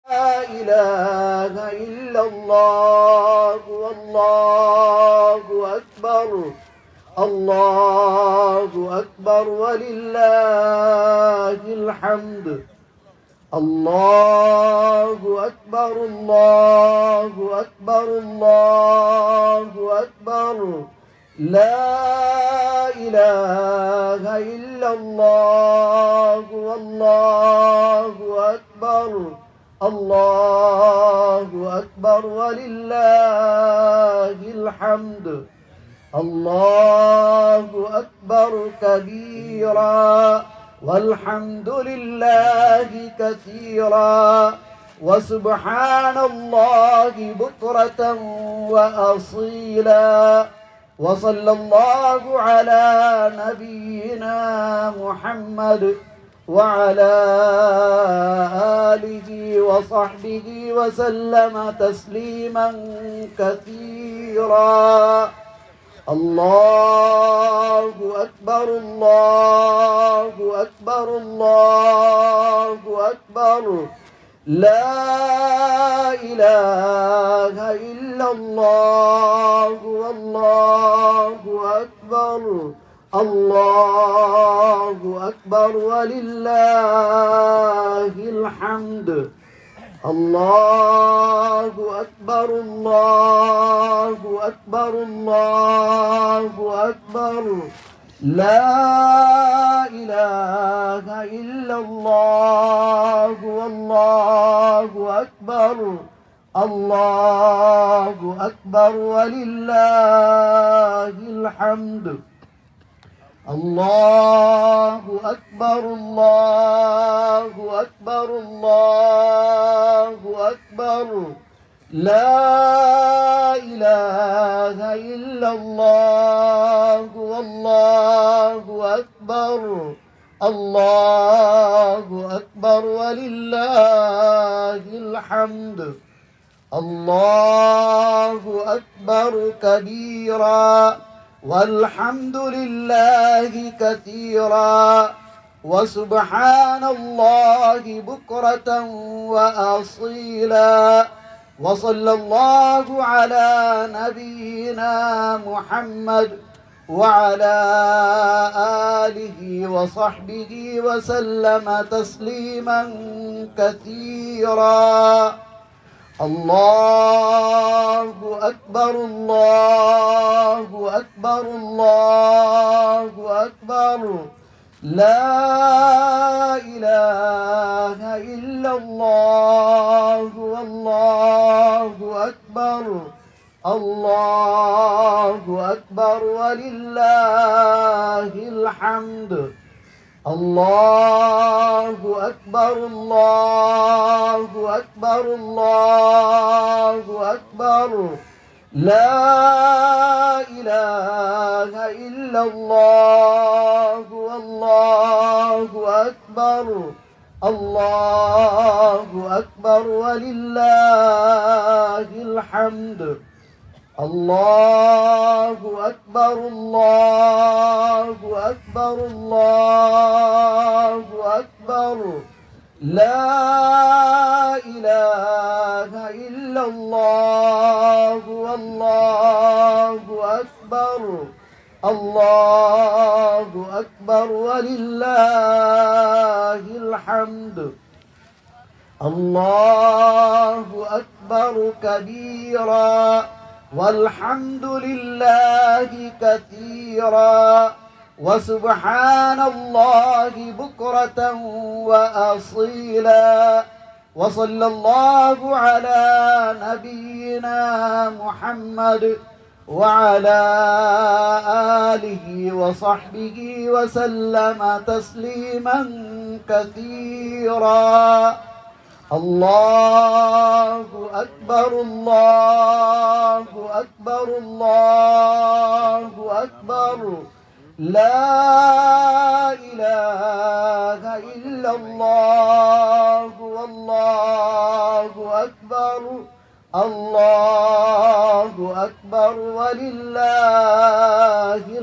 لا إله إلا الله والله أكبر. الله أكبر ولله الحمد. الله أكبر الله أكبر الله أكبر. لا إله إلا الله والله أكبر. الله أكبر ولله الحمد. الله أكبر كبيرا والحمد لله كثيرا وسبحان الله بكرة وأصيلا. وصلى الله على نبينا محمد وعلى آله وصحبه وسلم تسليما كثيرا. الله أكبر الله أكبر الله أكبر. لا إله إلا الله والله أكبر. الله أكبر ولله الحمد. الله أكبر الله أكبر الله أكبر. لا إله إلا الله والله أكبر. الله أكبر ولله الحمد. الله أكبر الله أكبر الله أكبر. لا إله إلا الله والله أكبر. الله أكبر ولله الحمد. الله أكبر كبيرا والحمد لله كثيرا وسبحان الله بكرة وأصيلا. وصلى الله على نبينا محمد وعلى آله وصحبه وسلم تسليما كثيرا. الله أكبر الله أكبر الله أكبر. لا إله إلا الله والله أكبر. الله أكبر ولله الحمد. الله أكبر الله أكبر الله أكبر. لا إله إلا الله والله أكبر. الله أكبر ولله الحمد. الله أكبر الله أكبر الله أكبر. لا إله إلا الله والله أكبر. الله أكبر ولله الحمد. الله أكبر كبيرا والحمد لله كثيرا وسبحان الله بكرة وأصيلا. وصلى الله على نبينا محمد وعلى آله وصحبه وسلم تسليما كثيرا. الله أكبر الله أكبر الله أكبر. لا إله إلا الله والله أكبر. الله أكبر ولله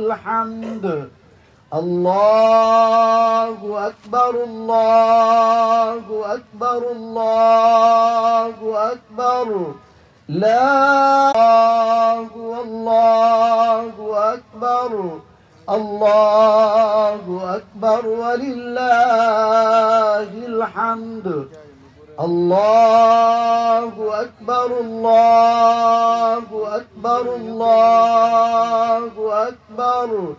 الحمد. الله أكبر الله أكبر الله أكبر لا الله أكبر الله أكبر ولله الحمد الله أكبر الله أكبر الله أكبر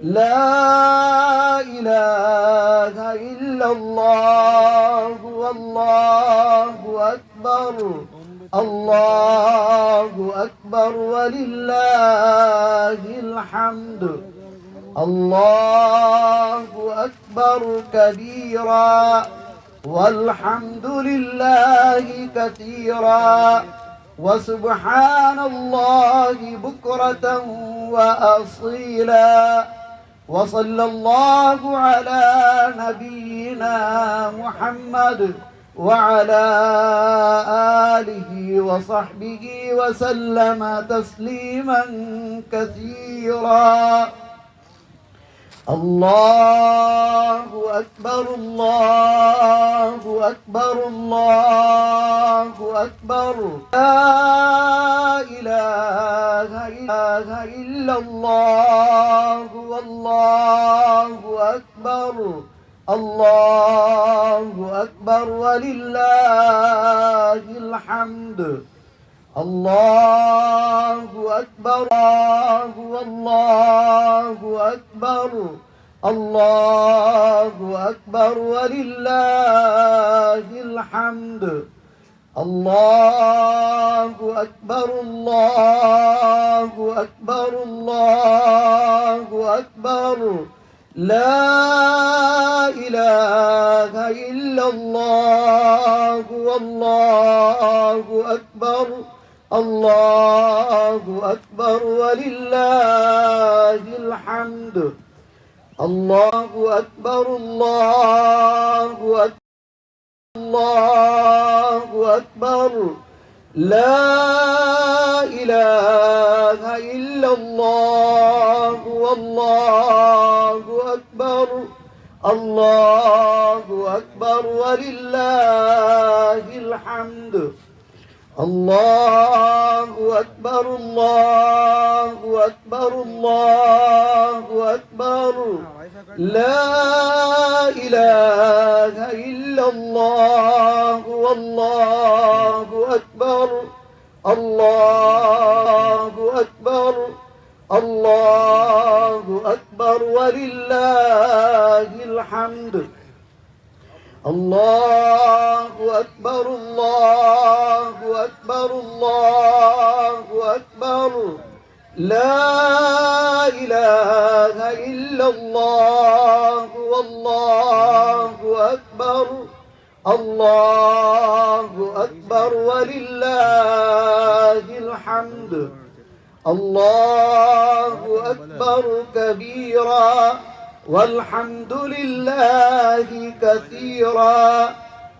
لا إله إلا الله والله أكبر الله أكبر ولله الحمد الله أكبر كبيرا والحمد لله كثيرا وسبحان الله بكرة وأصيلا وصلى الله على نبينا محمد وعلى آله وصحبه وسلم تسليما كثيرا الله أكبر الله أكبر الله أكبر لا إله إلا الله والله أكبر الله أكبر ولله الحمد الله أكبر الله أكبر الله أكبر ولله الحمد الله أكبر الله أكبر الله أكبر لا إله إلا الله والله أكبر الله أكبر ولله الحمد الله أكبر الله أكبر الله أكبر لا إله إلا الله والله أكبر الله أكبر ولله الحمد الله أكبر الله أكبر الله أكبر لا إله إلا الله والله أكبر الله أكبر الله أكبر ولله الحمد الله أكبر الله أكبر الله أكبر لا إله إلا الله والله أكبر الله أكبر ولله الحمد الله أكبر كبيرا والحمد لله كثيرا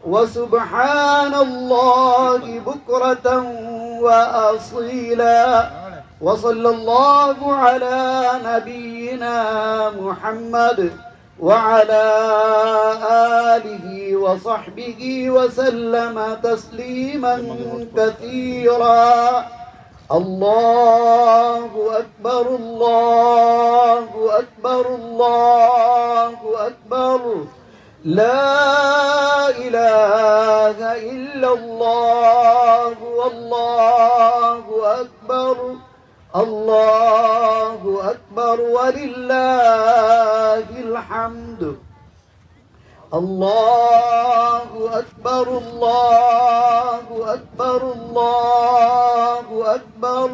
وسبحان الله بكرة وأصيلا وصلى الله على نبينا محمد وعلى آله وصحبه وسلم تسليما كثيرا الله أكبر الله أكبر الله أكبر لا إله إلا الله والله أكبر الله أكبر ولله الحمد الله أكبر الله أكبر الله أكبر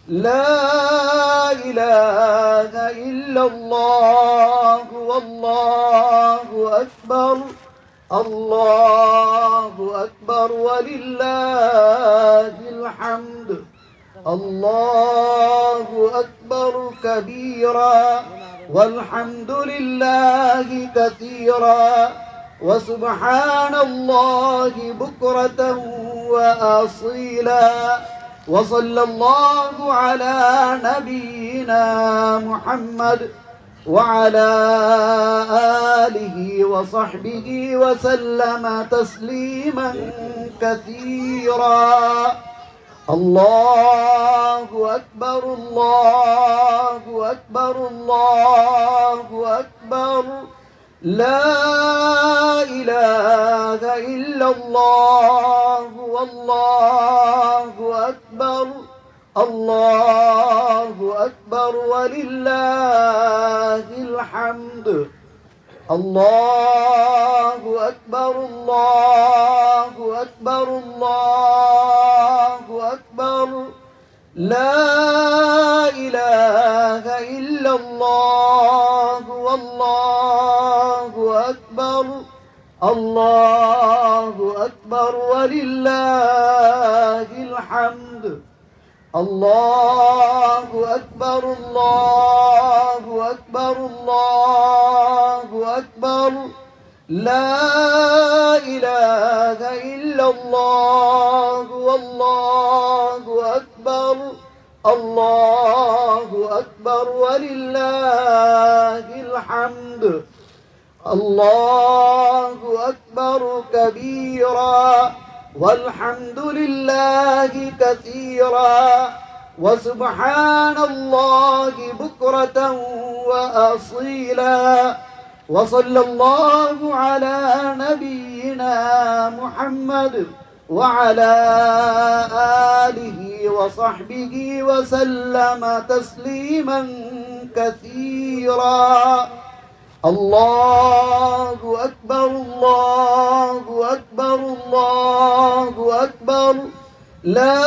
لا إله إلا الله والله أكبر الله أكبر ولله الحمد الله أكبر كبيرا والحمد لله كثيرا وسبحان الله بكرة وأصيلا وصلى الله على نبينا محمد وعلى آله وصحبه وسلم تسليما كثيرا. الله أكبر الله أكبر الله أكبر، لا إله إلا الله والله أكبر، الله أكبر ولله الحمد. الله أكبر الله أكبر الله أكبر، لا إله إلا الله والله أكبر، الله أكبر ولله الحمد. الله أكبر الله أكبر الله أكبر، لا إله إلا الله والله أكبر، الله أكبر ولله الحمد. الله أكبر كبيرا والحمد لله كثيرا وسبحان الله بكرة وأصيلا. وصلى الله على نبينا محمد وعلى آله وصحبه وسلم تسليما كثيرا. الله أكبر الله أكبر الله أكبر، لا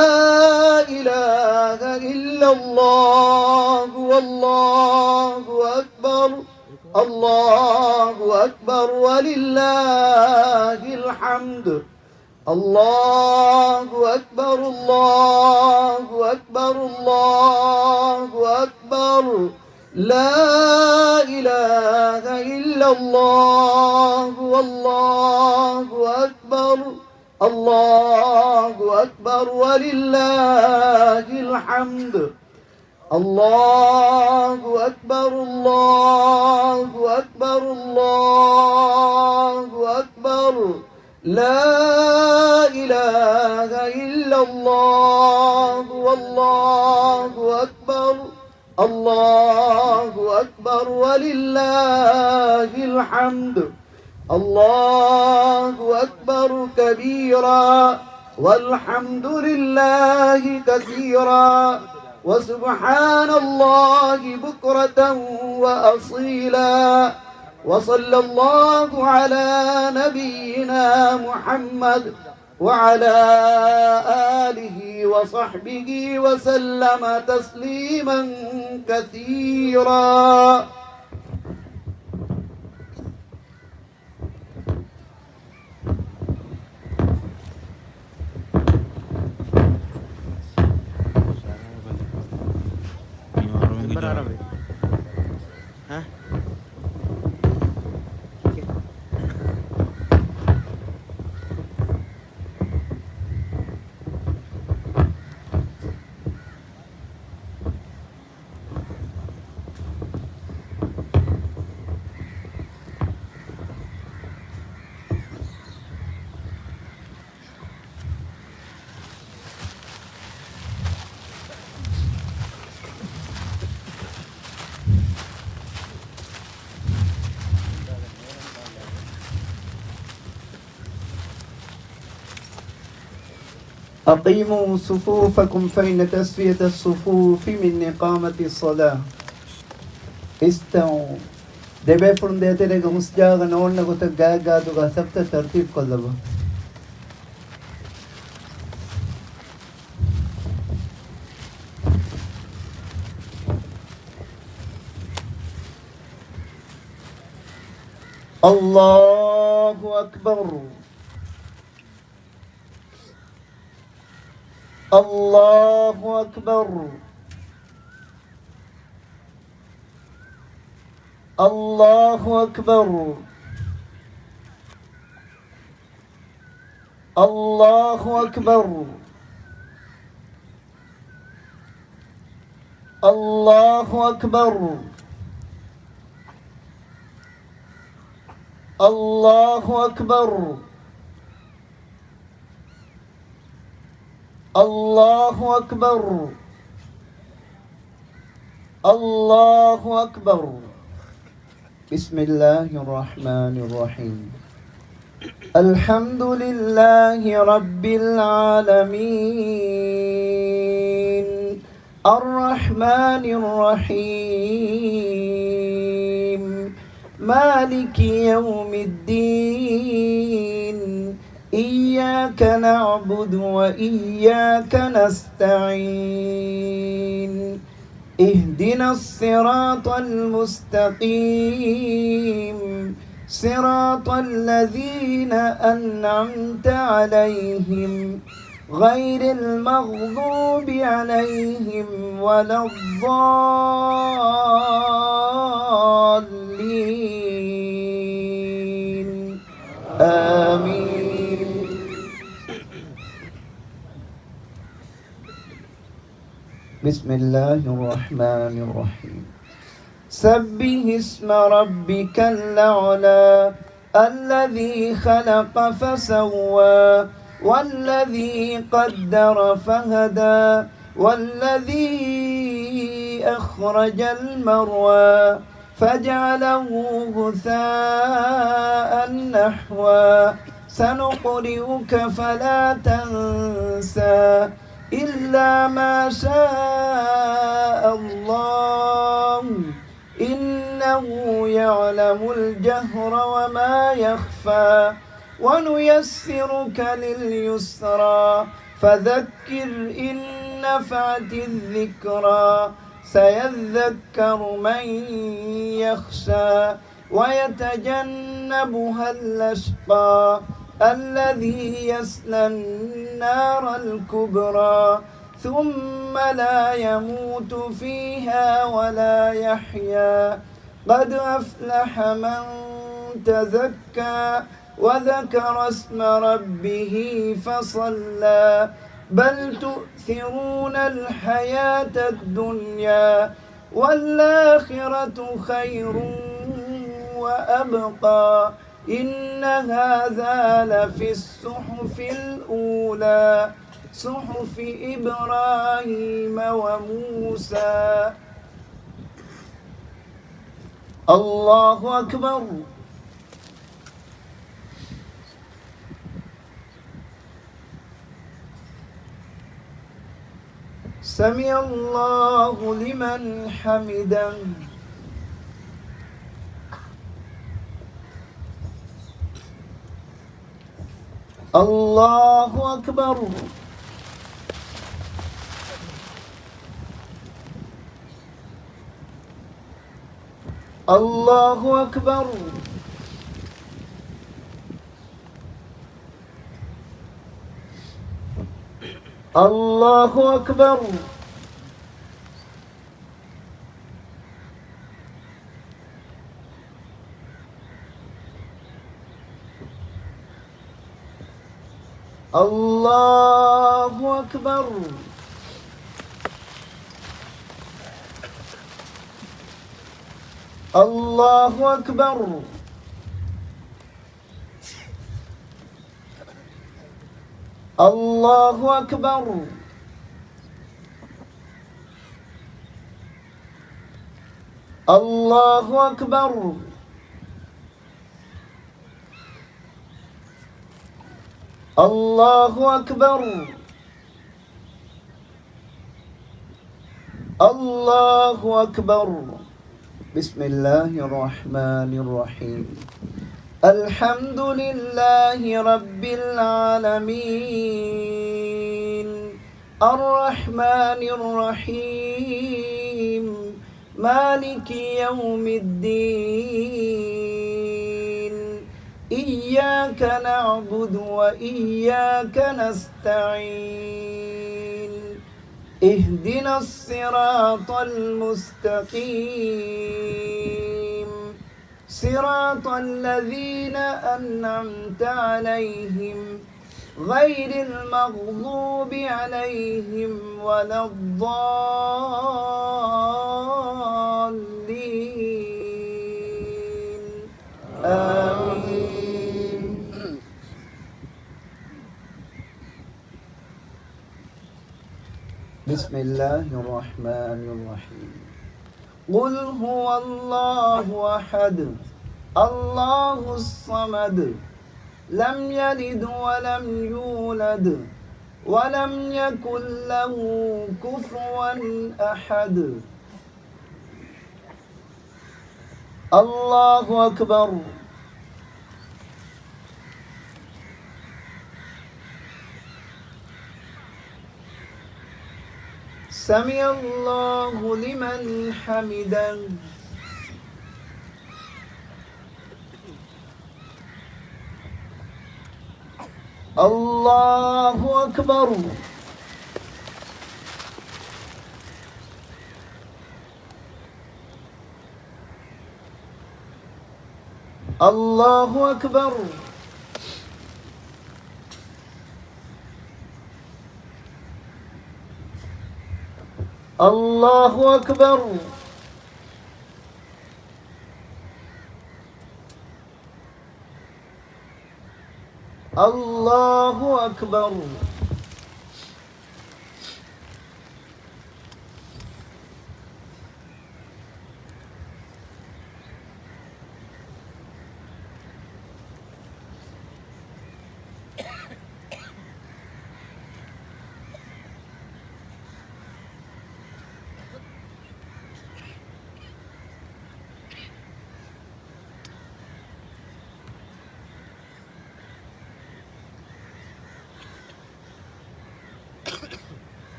إله إلا الله والله أكبر، الله أكبر ولله الحمد. الله أكبر الله أكبر الله أكبر، لا إله إلا الله والله أكبر، الله أكبر ولله الحمد. الله أكبر الله أكبر الله أكبر، لا إله إلا الله والله أكبر، الله أكبر ولله الحمد. الله أكبر كبيرا والحمد لله كثيرا وسبحان الله بكرة وأصيلا. وصلى الله على نبينا محمد وعلى آله وصحبه وسلم تسليما كثيرا. أقيموا صفوفكم فإن تسوية الصفوف من إقامة الصلاة. استووا دبي فرنديت لك مسجاغ نون نقطة جاغا دوغا سبت ترتيب قلبا. الله أكبر الله أكبر الله أكبر الله أكبر الله أكبر الله أكبر الله أكبر الله أكبر بسم الله الرحمن الرحيم الحمد لله رب العالمين الرحمن الرحيم مالك يوم الدين إياك نعبد وإياك نستعين اهدنا الصراط المستقيم صراط الذين أنعمت عليهم غير المغضوب عليهم ولا الضالين آمين بسم الله الرحمن الرحيم سبح اسم ربك الأعلى الذي خلق فسوى والذي قدر فهدى والذي أخرج المرعى فجعله غثاء نحوا سنقرئك فلا تنسى إلا ما شاء الله إنه يعلم الجهر وما يخفى ونيسرك لليسرى فذكر إن نفعت الذكرى سيذكر من يخشى ويتجنبها الأشقى الذي يصلى النار الكبرى ثم لا يموت فيها ولا يحيا قد أفلح من تزكى وذكر اسم ربه فصلى بل تؤثرون الحياة الدنيا والآخرة خير وأبقى إن هذا لفي الصحف الأولى صحف إبراهيم وموسى الله أكبر سمع الله لمن حمده الله أكبر الله أكبر الله أكبر الله أكبر الله أكبر الله أكبر الله أكبر الله أكبر الله أكبر بسم الله الرحمن الرحيم الحمد لله رب العالمين الرحمن الرحيم مالك يوم الدين إياك نعبد وإياك نستعين اهدنا الصراط المستقيم صراط الذين أنعمت عليهم غير المغضوب عليهم ولا الضالين آمين بسم الله الرحمن الرحيم. قل هو الله أحد الله الصمد لم يلد ولم يولد ولم يكن له كفوا أحد. الله أكبر. سمع الله لمن حمده. الله أكبر. الله أكبر. الله أكبر. الله أكبر.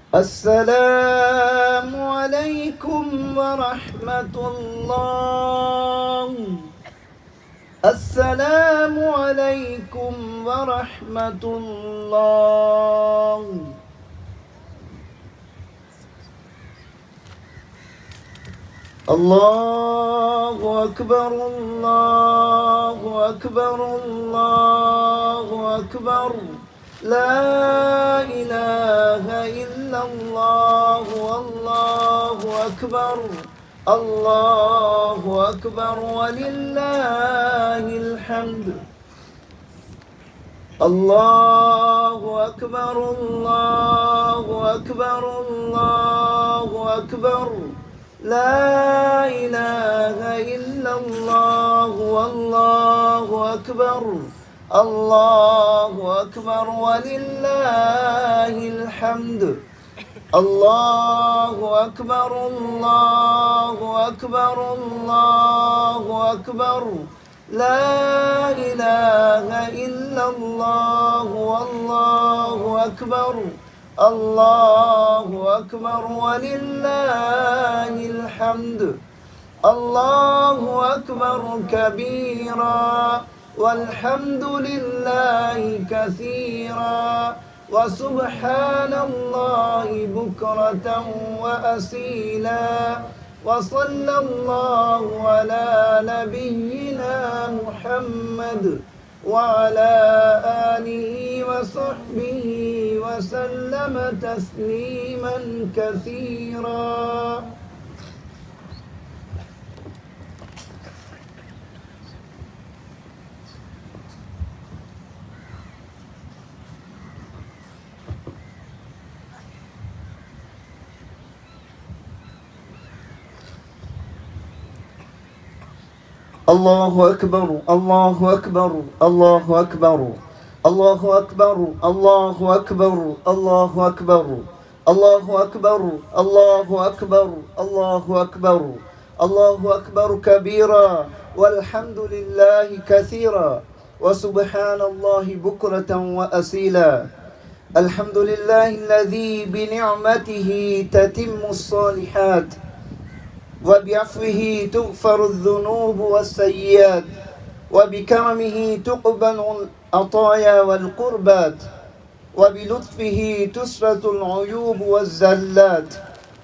السلام عليكم ورحمة الله. السلام عليكم ورحمة الله. الله أكبر. الله أكبر. الله أكبر. لا إله إلا الله. والله أكبر. الله أكبر ولله الحمد. الله أكبر. الله أكبر. الله أكبر. لا إله إلا الله. والله أكبر. الله أكبر ولله الحمد. الله أكبر. الله أكبر. الله أكبر. لا إله إلا الله. والله أكبر. الله أكبر ولله الحمد. الله أكبر كبيرا والحمد لله كثيرا وسبحان الله بكرة وأصيلا. وصلى الله على نبينا محمد وعلى آله وصحبه وسلم تسليما كثيرا. الله أكبر. الله أكبر. الله أكبر. الله أكبر. الله أكبر. الله أكبر. الله أكبر. الله أكبر. الله أكبر. الله أكبر كبيرا والحمد لله كثيرا وسبحان الله بكرة وأصيلا. الحمد لله الذي بنعمته تتم الصالحات وبعفوه تغفر الذنوب والسيئات وبكرمه تقبل العطايا والقربات وبلطفه تسرة العيوب والزلات.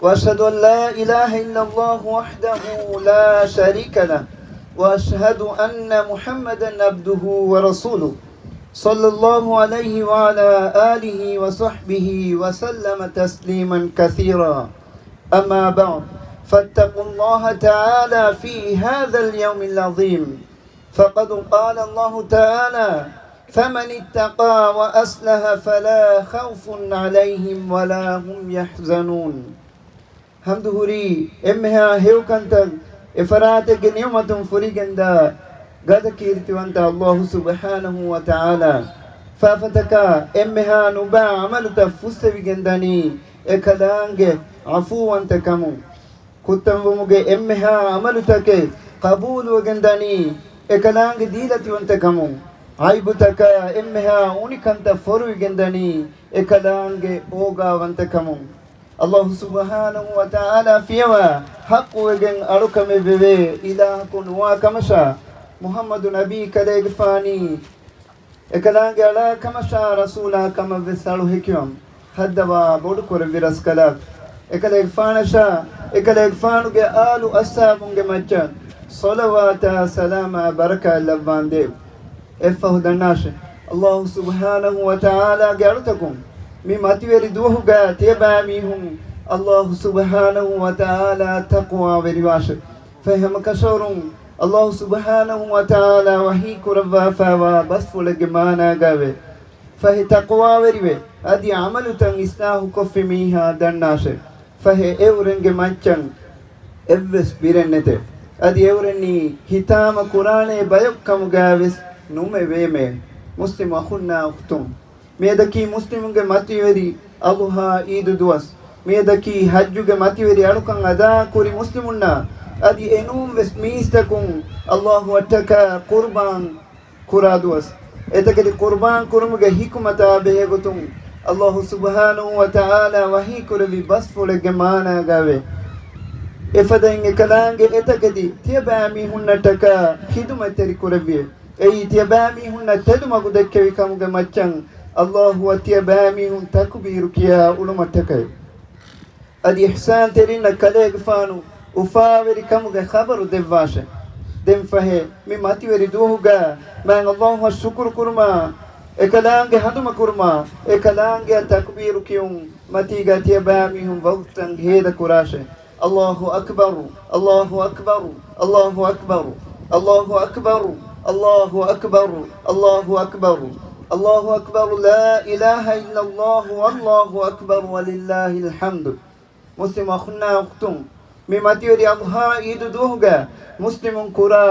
وأشهد أن لا إله إلا الله وحده لا شريك له وأشهد أن محمدا عبده ورسوله صلى الله عليه وعلى آله وصحبه وسلم تسليما كثيرا. أما بعد فاتقوا الله تعالى في هذا اليوم العظيم. فقد قال الله تعالى فمن اتقى وأصلح فلا خوف عليهم ولا هم يحزنون. حمد هوري إمها هيو كنتن إفراتك نعمة فريقندا قد كيرتوانت الله سبحانه وتعالى فافتك إمها نبا عملت فستوي جنداني إكلانج عفو أنت كمو كتن ومجي إمها عملتك قبول وجنداني إكلانج ديلتي وأنت كمو عيبتك إمها أونيكنت فرو جنداني إكلانج أوغا وأنت كمو الله سبحانه وتعالى فيما حق وجن أركم ببي إلهكم وكمشا محمد نبي كليك فاني إكلانج على كمشا رسولا كما بسالو هكيوم هدوا بودكور فيرس كلاب إكليك فانشا إكليك فانو جي آلو أصحابون جي مجان صلوات سلام بركة اللبان ديو إفه دناش الله سبحانه وتعالى قالتكم مي ماتيوري دوهوغا تيباميهم الله سبحانه وتعالى تقوى ورواش فهم كشورون الله سبحانه وتعالى وحي كربا فاوا بس فلق مانا غاوي فهي تقوى وريوي ادي عملو تن اسناه كفي ميها دناش فهي اورنگ مانچن evves birennete adi evrenni hitama qur'ane bayokkam gaves nume veme muslim akhunna ukhtum medaki muslimunge mativeri aluha eid duwas medaki hajjuge mativeri alukan ada kuri muslimunna adi enum ves mistakum Allahu attaka qurban kuraduwas etakedi qurban kurumuge hikmata behegotum Allah subhanahu wa ta'ala wahi kurvi basfulege mana gave efadainge kalange etakedi tiyabami hunnataka hidumateri kurvi ei tiyabami hunna teduma gudekkevi kamuge maccan Allah wa tiyabami hun takbiru kiya ulumataka adi ihsan terina kaleg fanu ufaveri kamuge khabaru devashe dem fahe mi mativeri duhuga man Allah shukr kurma ekalange haduma kurma ekalange takbiru kiyum matiga tiyabami hun waqtan heda kurashe Allahu akbar Allahu akbar Allahu akbar Allahu akbar Allahu akbar Allahu akbar Allahu akbar la ilaha illa Allah wallahu akbar walillahil hamd muslim akhna ukhtum mi matiyori adha eid duhuga muslimun kura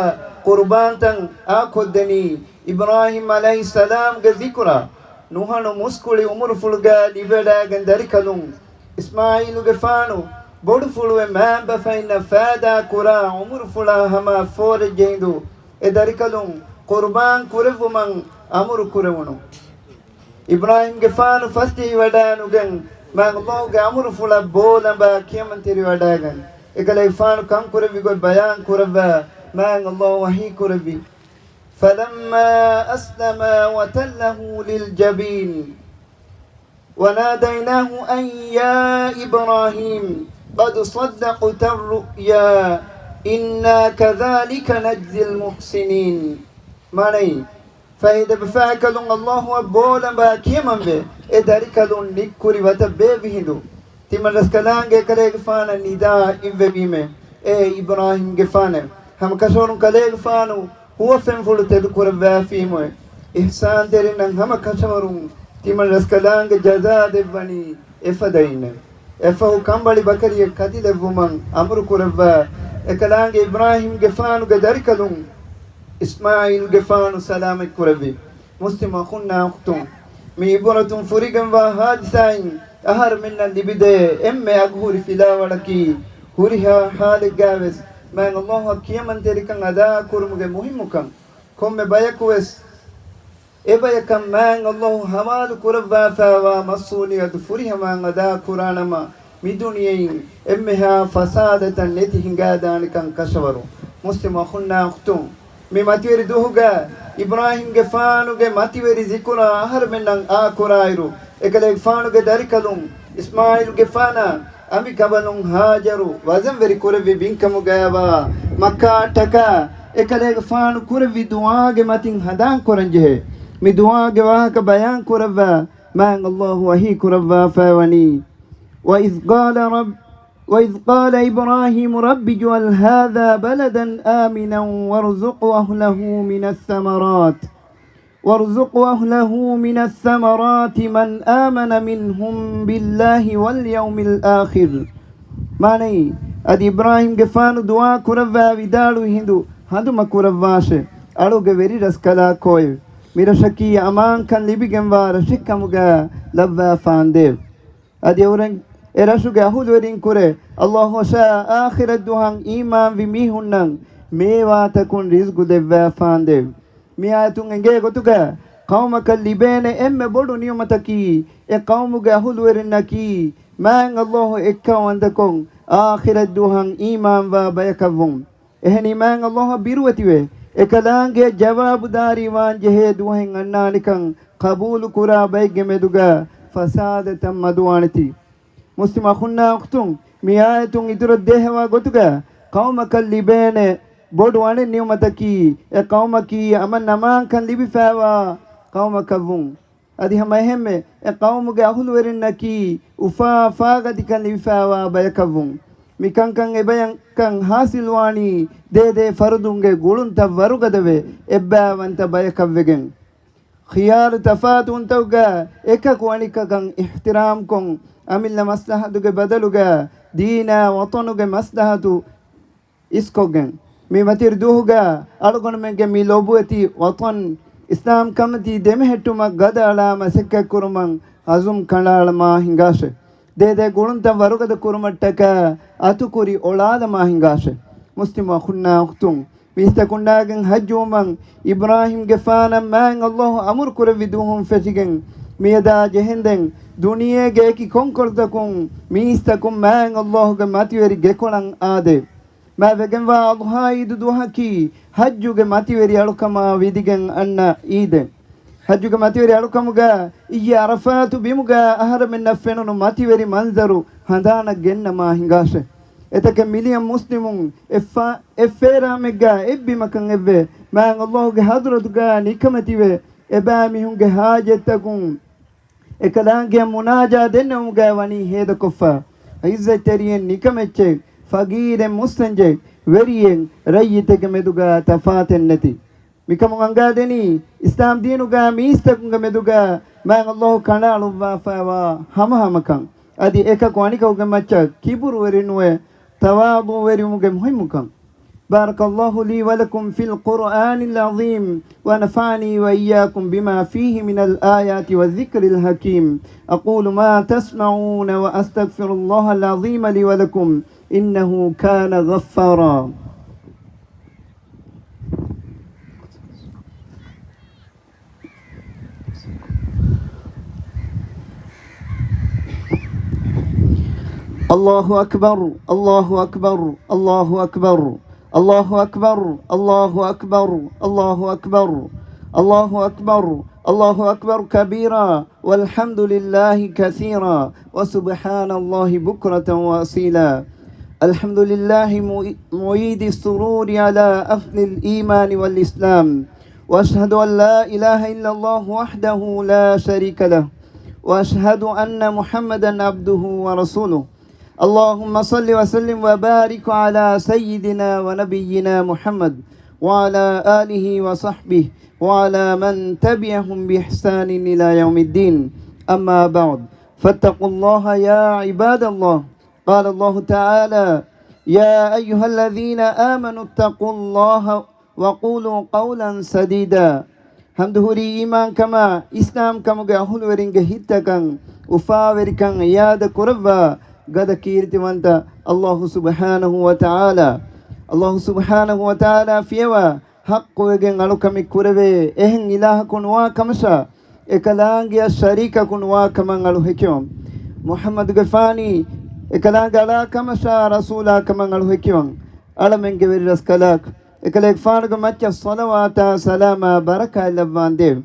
qurban tan akodeni Ibrahim alayhi salam ge zikra nuhanu muskuli umur fulga libeda gandarkalum Ismail ge fanu bodu fulwe mamba faina fada kura umur fula hama fore gendu edarikalum qurban kurevuman amur kurevunu Ibrahim ge fanu fasti wadanu gen man Allah ge amur fula bolamba kiyamanteri wadagan ekale fanu kam kurevi go bayan kurava man Allah wahi kurevi فلما أسلم وتله للجبين وناديناه أن يا إبراهيم قد صدقت الرؤيا إنا كذلك نجزي المحسنين ماني فإذا بفاكلون الله بولا باكيما به إداركلون نكوري وتبيبهدو تمن رسكلان كاليغ فانا نداء إببيمه إيه إبراهيم غفانا هم كشورون كاليغ فانو هو فنفل تذكر بافيمه إحسان ترينن هم كشورون تمن رسكلان جزاء دبني إفدين إفهو كمبالي بكري كتي دبومن أمر كربا إكلانج إبراهيم غفانو غداركلون إسماعيل غفانو سلام كربي مسلم أخونا أختم ميبورة فريقا وحادثين أهر من اللبدة إما أغهور فلا ولكي هوريها حال الجاوز من الله كيمن تركن أدا كرمج مهمكم كم بيكوس إبيكم من الله همال كربا فوا مسؤولية فريها من أدا كرانما مدنيين إمها فسادة نتيهن قادان كان كشورو مسلم أخونا أختم مماتير دوهجا إبراهيم جفانو جا ماتير ذكرى أهر من آكورايرو إكلك فانو جا داركلون إسماعيل جفانا أمي كبلون هاجرو وزن وري كوربي بينكمو جاوا مكة تكا إكلك فانو كوربي دعاء جا ماتين هدان كورنجه مي دعاء جا واه كبيان كوربا ما الله وهي كوربا فواني وإذ قال إبراهيم رب اجعل هذا بلدا آمنا وارزق أهله من الثمرات وارزق أهله من الثمرات من آمن منهم بالله واليوم الآخر. ماني أدي إبراهيم جفانو دعاء كروا ودالو هندو هندو ما كرواشة ألو جبري رسكلا كوي ميرا شكي أمان كان لبي جنوار شكموجا لبوا فاندير أدي أورن إرشوجا هودورين كره الله شاء آخر الدهان إيمان بميهنن ميوا تكون رزق دبوا فاندير مياتون إنجي قطوجا قومك اللبين إم بدو نيومتكي إقوموجا هودورين نكي ما الله إكا وندكون آخر الدهان إيمان وبيكفون إهني ما الله بيروتيوه إكلانجي جواب داري وان جهه دوهن أنانكن قبول كرا بيج مدوجا فساد تم دوانتي مسلم أخونا أختون مياتون إدر الدهوا قطوجا قومك اللبين bodwane niyumataki e qawmaki aman naman kan libi fawa qawmakavun adi hamahemme e qawmuge ahul werinnaki ufa fagati kan libi fawa bayakavun mikan kan ebayan kan hasilwani de farudunge gulunta warugadave ebbawanta bayakavvegen khiyar tafatun tawga ekak wanika kan ihtiram kon amilla maslahaduge badaluga dina watanuge maslahatu iskogen mi matir duhuga algon menge mi lobuati watan islam kamati deme hetuma gada alama sekka kuruman azum kanalama hingashe de gulunta warugada kurumattaka atukuri oladama hingashe muslim akhunna ukhtum mistakundagen hajjuman ibrahim gefana man allah amur kurviduhum fetigen miyada jehenden duniye geki konkordakum mistakum man allah ge mativeri gekolan ade ما بجنوا الله يد دوهكي حجوج ماتيوري ألوكما ويدين أن إيد حجوج ماتيوري ألوكموجا إيجي عرفات بيموجا أهر من نفنو ماتيوري منظرو هندانا جنة ما هنگاشه إتك مليون مسلمون إفرا مجا إبي مكان إبه ما الله جهادرو جا نيكمتي به إبا ميهم جهاجة تكون إكلان جا مناجا دنهم جا واني هيدا كفا إذا ترين نيكمتشي فقير مستنجي وريين ريتك مدوغا تفاتن نتي ميكمون انغادني اسلام دينوغا ميستكونغا مدوغا ما الله كنالو وافاوا هم كان ادي ايكا كوانيكوغا ماتشا كيبور ورينوه تواضع وريموغا مهمكان بارك الله لي ولكم في القرآن العظيم ونفعني وإياكم بما فيه من الآيات والذكر الحكيم أقول ما تسمعون وأستغفر الله العظيم لي ولكم إنه كان غفارا الله أكبر الله أكبر الله أكبر الله أكبر الله أكبر الله أكبر الله أكبر الله أكبر كبيرا والحمد لله كثيرا وسبحان الله بكرة وأصيلا الحمد لله معيد السرور على أهل الإيمان والإسلام وأشهد أن لا إله إلا الله وحده لا شريك له وأشهد أن محمدا عبده ورسوله اللهم صل وسلم وبارك على سيدنا ونبينا محمد وعلى آله وصحبه وعلى من تبعهم بإحسان إلى يوم الدين أما بعد فاتقوا الله يا عباد الله قال الله تعالى يا أيها الذين آمنوا اتقوا الله وقولوا قولا سديدا همدهوري إيمان كما إسلام كما أهل ورنگ هتكن وفاوركن ياد كربا قد كيرتمنت الله سبحانه وتعالى الله سبحانه وتعالى فيوا حق وجن علوكم كربه إهن إله كن واكمشا إكلانجي الشريك كن واكمن علو هكيوم محمد غفاني إكلانج على كمشا رسولا كمن علو هكيوم على من جبر رسكلاك إكلاك فارغ ماتش الصلوات سلام بركة لبان ديو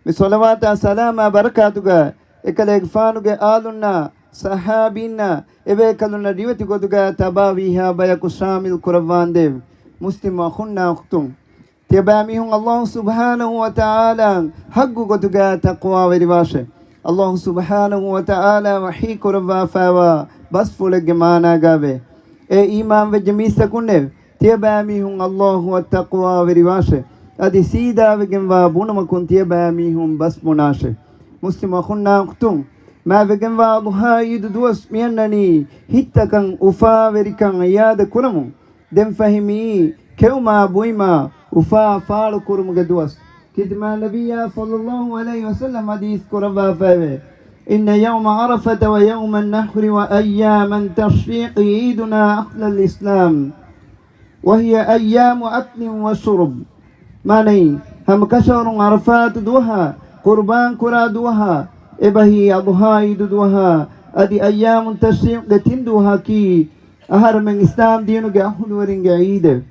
بصلوات سلام بركاتك إكلاك فارغ آلنا صحابينا إبه كلنا ريوتي قدوغا تباويها بيكو شامل كربان ديو مسلم أخونا أختم تباميهم الله سبحانه وتعالى حق قدوغا تقوى ورباشة الله سبحانه وتعالى وحي كربا فاوا بس فلق مانا غابه إيمان وجميع سكونه تباميهم الله والتقوى ورباشة adi siidaavegen wa bunama kuntiya ba mihum bas munashe muslima khunna qtum ma vegen wa duha id duas miyannani hittakan ufa verikan ayada kuramu dem fahimi kewma buima ufa faalu kurumuge duas kidma nabiyya sallallahu alaihi wasallam hadith kurava fave إن يوم عرفة ويوم النحر وأيام التشريق عيدنا أهل الإسلام وهي أيام أكل وشرب ماني هم كشور عرفات دوها قربان كرا دوها إبهي أضحى دوها أدي أيام التشريق تندوها كي أهر من إسلام دينو أهل ورنج عيد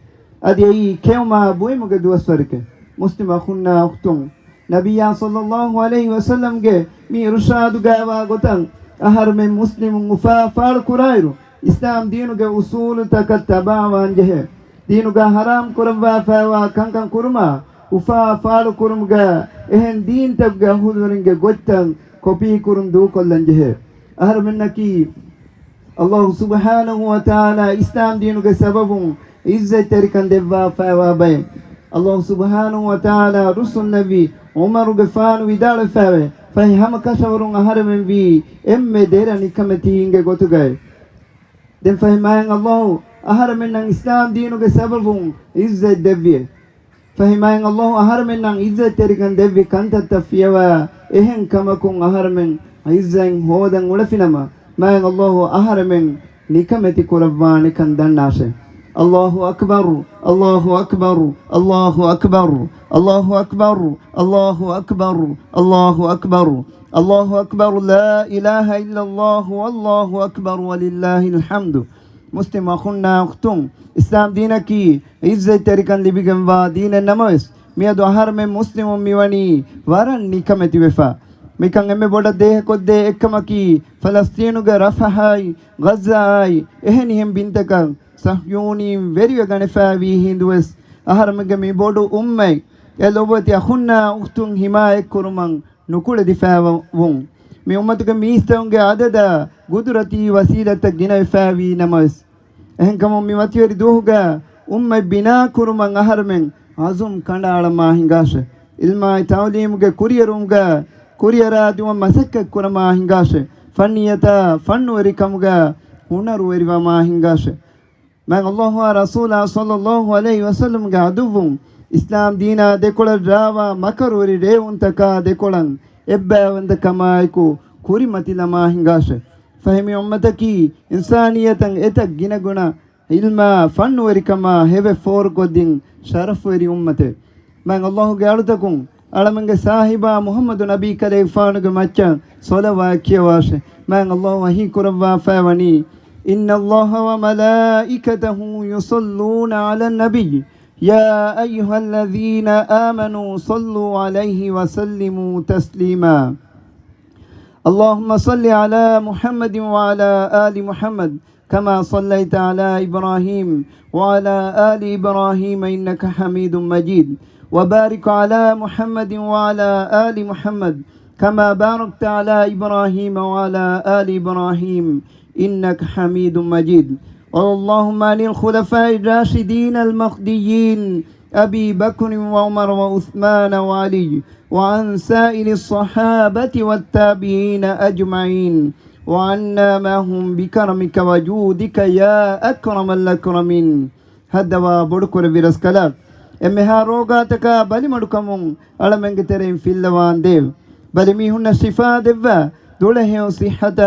أدي أي كيوما بوي مقدوا سرك مسلم أخونا أختم نبي صلى الله عليه وسلم جه مي رشاد جاوا قتن أهر من مسلم مفا فار كرايرو إسلام دينو جه أصول تكتبا وانجه دينو جه حرام كروا فوا كان كرما وفا فار كرم جه إهن دين تبجه هودرنجه قتن كوبي كرم دو كلنجه أهر من نكي الله سبحانه وتعالى إسلام دينو جه سببون إزاي تركن دبا فوا بين الله سبحانه وتعالى رسول النبي عمر غفان ودال فاوي فهي هم كشورون هرمن بي ام ديراني كمتينغ غوتغاي دم فهمان الله هرمن اسلام دينو سببون عزة دبي فهمان الله هرمن عزة تركن دبي كانت تفيوا اهن كمكون هرمن عزة هودن ولفنما ما الله هرمن نكمتي قربان كان دناشه الله أكبر الله أكبر الله أكبر الله أكبر الله أكبر الله أكبر الله أكبر لا إله إلا الله والله أكبر ولله الحمد مسلم أخونا أختم إسلام دينك إزاي تركن لبيجن دين النموس ميادو هر من مسلم ميواني وارن نكمتي وفا ميكان أمي بودا ده كود ده إكمكي فلسطينو رفحاي غزاي إهنهم بنتكان صهيوني very غنفاوي هندوس أهرمك مي بودو أمي يلوبتي أخونا أختم حماية كرمان نقول دفاعون مي أمتك ميستونج عددا قدرتي وسيلة جنا فاوي نمس إهن كم مي ماتير دوهجا أمي بنا كرمان أهرمن عزم كندا على ما هنگاش إلما تعليمك كوريرونجا كوريرا دوم مسك كرما هنگاش فنيتا فنوري كمجا هنر وريوا ما هنگاش من الله ورسوله صلى الله عليه وسلم قادوهم إسلام دينا دكولا دراوا مكروري ريون تكا دكولان إبا وندك مايكو كوري متي لما هنگاش فهمي أمتكي إنسانية إتك جنا جنا علما فن وركما هذا فور قدين شرف وري أمته من الله قالتكم على من صاحبا محمد نبي كليفان جمعة صلوا كيواش من الله وهي كربا فاوني إن الله وملائكته يصلون على النبي يا أيها الذين آمنوا صلوا عليه وسلموا تسليما اللهم صل على محمد وعلى آل محمد كما صليت على إبراهيم وعلى آل إبراهيم إنك حميد مجيد وبارك على محمد وعلى آل محمد كما باركت على إبراهيم وعلى آل إبراهيم إنك حميد مجيد اللهم عن الخلفاء الراشدين المهديين أبي بكر وعمر وعثمان وعلي وعن سائر الصحابة والتابعين أجمعين وعنا معهم بكرمك وجودك يا أكرم الأكرمين هدوا بدكر برسكلات أمها روغاتك بلي مدكمون على من قترين في اللوان ديو بلي ميهن الشفاء دوا دوله صحة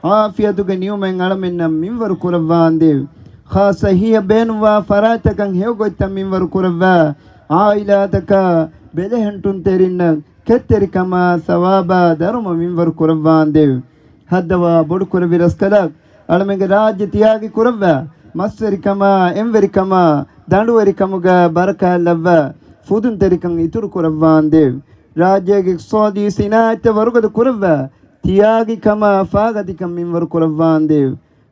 عافية نيوم على من منور كربان ديو خاصة هي بين وفراتك هيو قلت منور كربا عائلاتك بلهن تنترين كتر كما ثوابا درم منور كربان ديو هدوا بدكر برسكلات على من راج تياغي كربا مصر كما انور كما دانوری کمگا برکا لبا فودن تریکن ایتور کربان دیو راجیگ سودی سینات ورگد کربا تیاگی کما فاگدی کم منور کربان دیو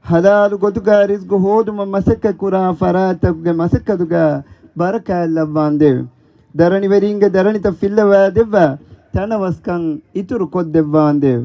حلال گدگا رزق هودم مسک کرا فراتگ مسک دگا برکا لبان دیو درنی ورینگ درنی تفیلوا دیو تنا وسکن ایتور کد دیوان دیو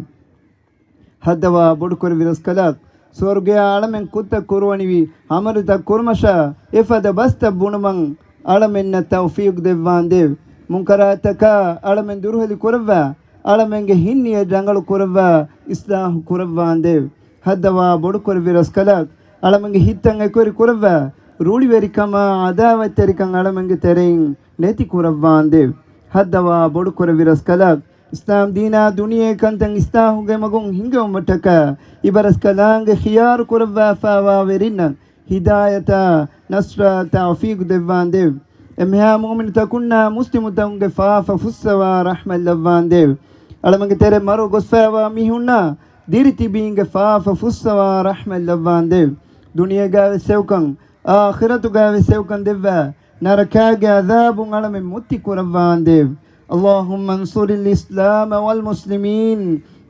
هدوا بدکر ویرسکلات سورگیا عالمن كنت كوروني أمرت كورمشا إفاد بست بونمن alamenna tawfiq devvandev munkarataka alamen durhali kurva alamenge hinniye jangalu kurva islah kurvandev haddawa bodu kurvi raskalak alamenge hittan ekori kurva ruli verikama adawaterikan alamenge terein neti kurvandev haddawa bodu kurvi raskalak Islam dina dunia kantang istahuge magung hingga umataka ibaras kalange khiyar kurva fawa verina hidayata nasra tawfiq devvandev emha mu'min takunna muslimu tange fafa fussawa rahmal devvandev alamange tere maro gosfawa mihunna diriti binge fafa fussawa rahmal devvandev dunia ga sewkan akhiratu ga sewkan devva narakage azabun alame mutti kurvandev اللهم انصر الإسلام والمسلمين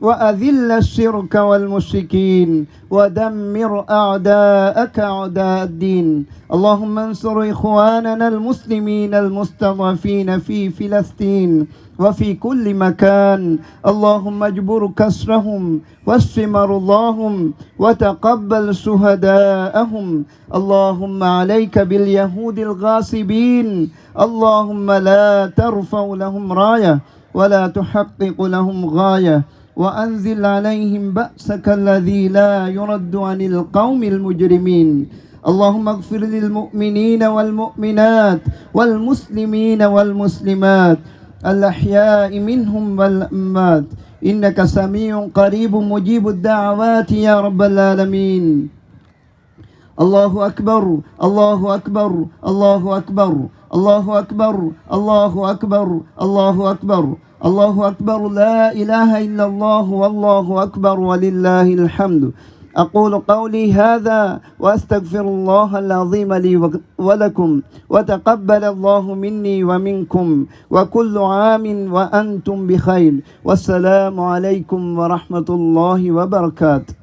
وأذل الشرك والمشركين ودمر أعداءك أعداء الدين اللهم انصر إخواننا المسلمين المستضعفين في فلسطين وفي كل مكان اللهم اجبر كسرهم واشف مرضاهم وتقبل شهداءهم اللهم عليك باليهود الغاصبين اللهم لا ترفع لهم راية ولا تحقق لهم غاية وأنزل عليهم بأسك الذي لا يرد عن القوم المجرمين اللهم اغفر للمؤمنين والمؤمنات والمسلمين والمسلمات الأحياء منهم والأموات إنك سميع قريب مجيب الدعوات يا رب العالمين الله أكبر الله أكبر الله أكبر الله أكبر الله أكبر الله أكبر الله أكبر لا إله إلا الله والله أكبر ولله الحمد أقول قولي هذا وأستغفر الله العظيم لي ولكم وتقبل الله مني ومنكم وكل عام وأنتم بخير والسلام عليكم ورحمة الله وبركاته.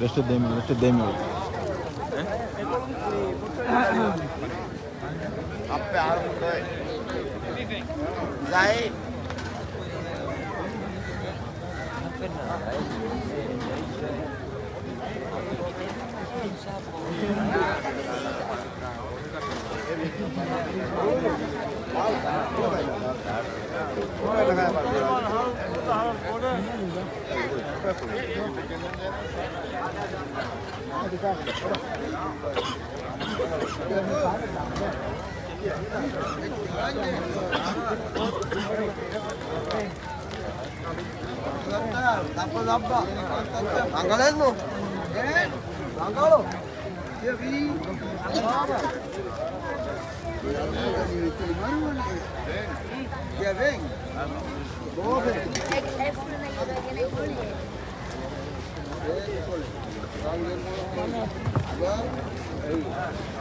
Rest them. අපේ ආරම්භය. ජයි. Anggalano. Angalo. Ya vi. Ya ven.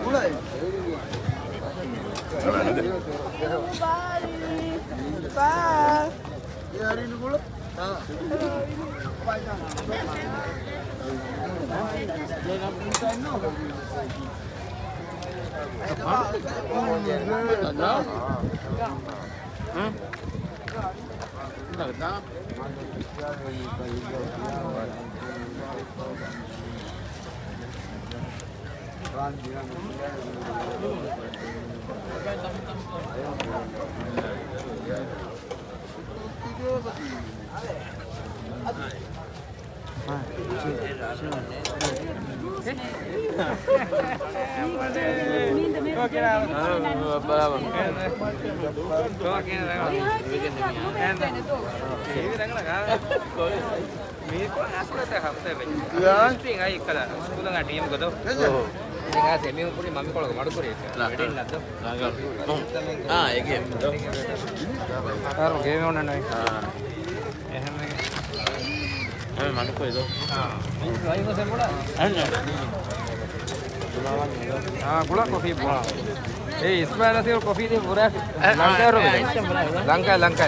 Mulai. Bye. Ya hari ini dulu. gula kopi bula. Ismail nasi kopi dia murah. Langka.